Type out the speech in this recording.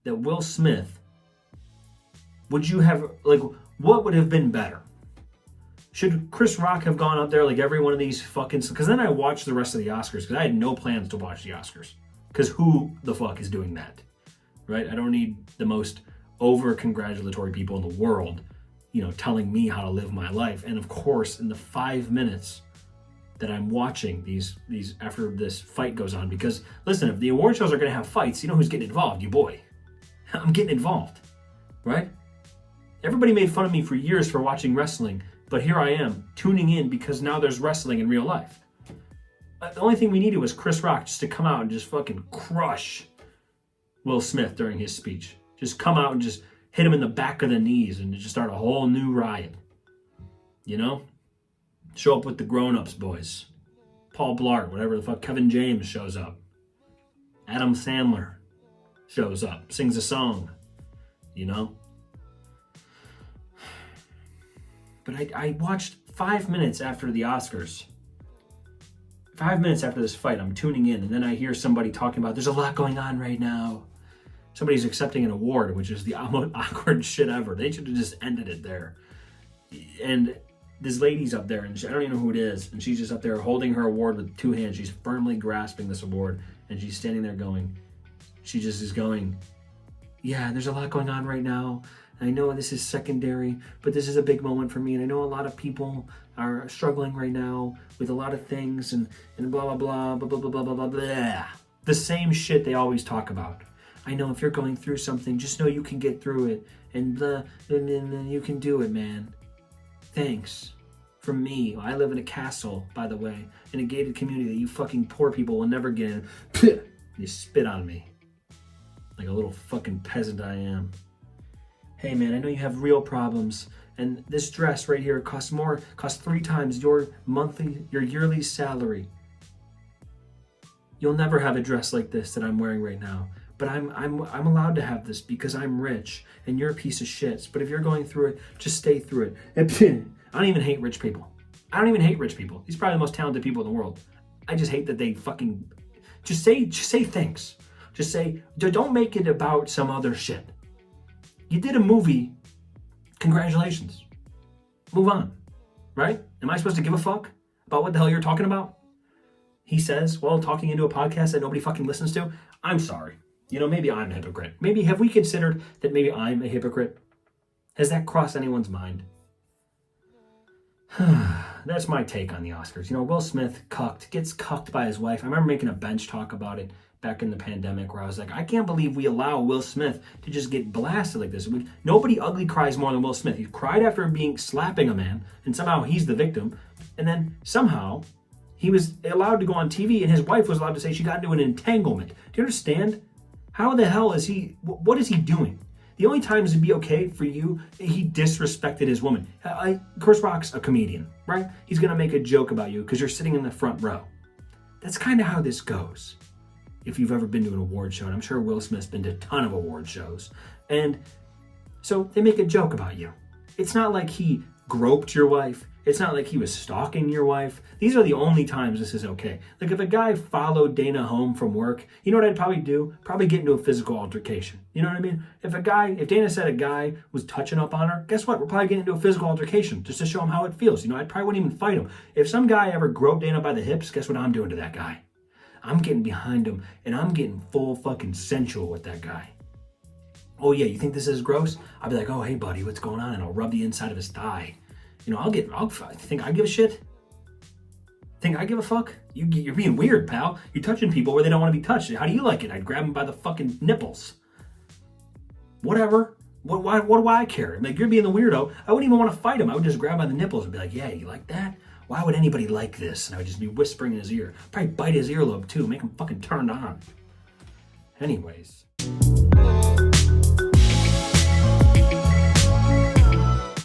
that Will Smith, would you have, like, what would have been better? Should Chris Rock have gone up there like every one of these fucking... Because then I watched the rest of the Oscars because I had no plans to watch the Oscars. Because who the fuck is doing that? Right? I don't need the most over-congratulatory people in the world, telling me how to live my life. And of course, in the 5 minutes that I'm watching these after this fight goes on, because listen, if the award shows are going to have fights, you know who's getting involved? You boy. I'm getting involved, right? Everybody made fun of me for years for watching wrestling, but here I am tuning in because now there's wrestling in real life. The only thing we needed was Chris Rock just to come out and just fucking crush Will Smith during his speech. Just come out and just hit him in the back of the knees and just start a whole new riot. Show up with the grown-ups, boys. Paul Blart, whatever the fuck. Kevin James shows up. Adam Sandler shows up, sings a song, But I watched 5 minutes after the Oscars. 5 minutes after this fight, I'm tuning in, and then I hear somebody talking about, there's a lot going on right now. Somebody's accepting an award, which is the most awkward shit ever. They should have just ended it there. And this lady's up there, and I don't even know who it is, and she's just up there holding her award with two hands. She's firmly grasping this award, and she's standing there she just is going, yeah, there's a lot going on right now. I know this is secondary, but this is a big moment for me, and I know a lot of people are struggling right now with a lot of things, and blah, blah, blah, blah, blah, blah, blah, blah, blah. The same shit they always talk about. I know if you're going through something, just know you can get through it, and blah, and you can do it, man. Thanks. From me. I live in a castle, by the way, in a gated community that you fucking poor people will never get in. You spit on me. Like a little fucking peasant I am. Hey man, I know you have real problems, and this dress right here costs 3 times your yearly salary. You'll never have a dress like this that I'm wearing right now. But I'm allowed to have this because I'm rich and you're a piece of shit. But if you're going through it, just stay through it. I don't even hate rich people. These are probably the most talented people in the world. I just hate that they fucking just say thanks. Just say, don't make it about some other shit. You did a movie. Congratulations. Move on. Right? Am I supposed to give a fuck about what the hell you're talking about? He says, while talking into a podcast that nobody fucking listens to. I'm sorry. Maybe I'm a hypocrite. Maybe have we considered that maybe I'm a hypocrite? Has that crossed anyone's mind? That's my take on the Oscars. Will Smith gets cucked by his wife. I remember making a bench talk about it back in the pandemic where I was like, I can't believe we allow Will Smith to just get blasted like this. Nobody ugly cries more than Will Smith. He cried after slapping a man, and somehow he's the victim. And then somehow he was allowed to go on TV, and his wife was allowed to say she got into an entanglement. Do you understand? How the hell is he, what is he doing? The only times it'd be okay for you, he disrespected his woman. Chris Rock's a comedian, right? He's going to make a joke about you because you're sitting in the front row. That's kind of how this goes. If you've ever been to an award show, and I'm sure Will Smith's been to a ton of award shows. And so they make a joke about you. It's not like he groped your wife. It's not like he was stalking your wife. These are the only times this is okay. Like if a guy followed Dana home from work, you know what I'd probably do? Probably get into a physical altercation. You know what I mean? If Dana said a guy was touching up on her, guess what? We're probably getting into a physical altercation just to show him how it feels. I probably wouldn't even fight him. If some guy ever groped Dana by the hips, guess what I'm doing to that guy? I'm getting behind him and I'm getting full fucking sensual with that guy. Oh yeah, you think this is gross? I'll be like, oh hey buddy, what's going on? And I'll rub the inside of his thigh. I'll think I give a shit? Think I give a fuck? You're being weird, pal. You're touching people where they don't want to be touched. How do you like it? I'd grab them by the fucking nipples. Whatever. Why do I care? Like, you're being the weirdo. I wouldn't even want to fight him. I would just grab by the nipples and be like, yeah, you like that? Why would anybody like this? And I would just be whispering in his ear. Probably bite his earlobe too. Make him fucking turned on. Anyways.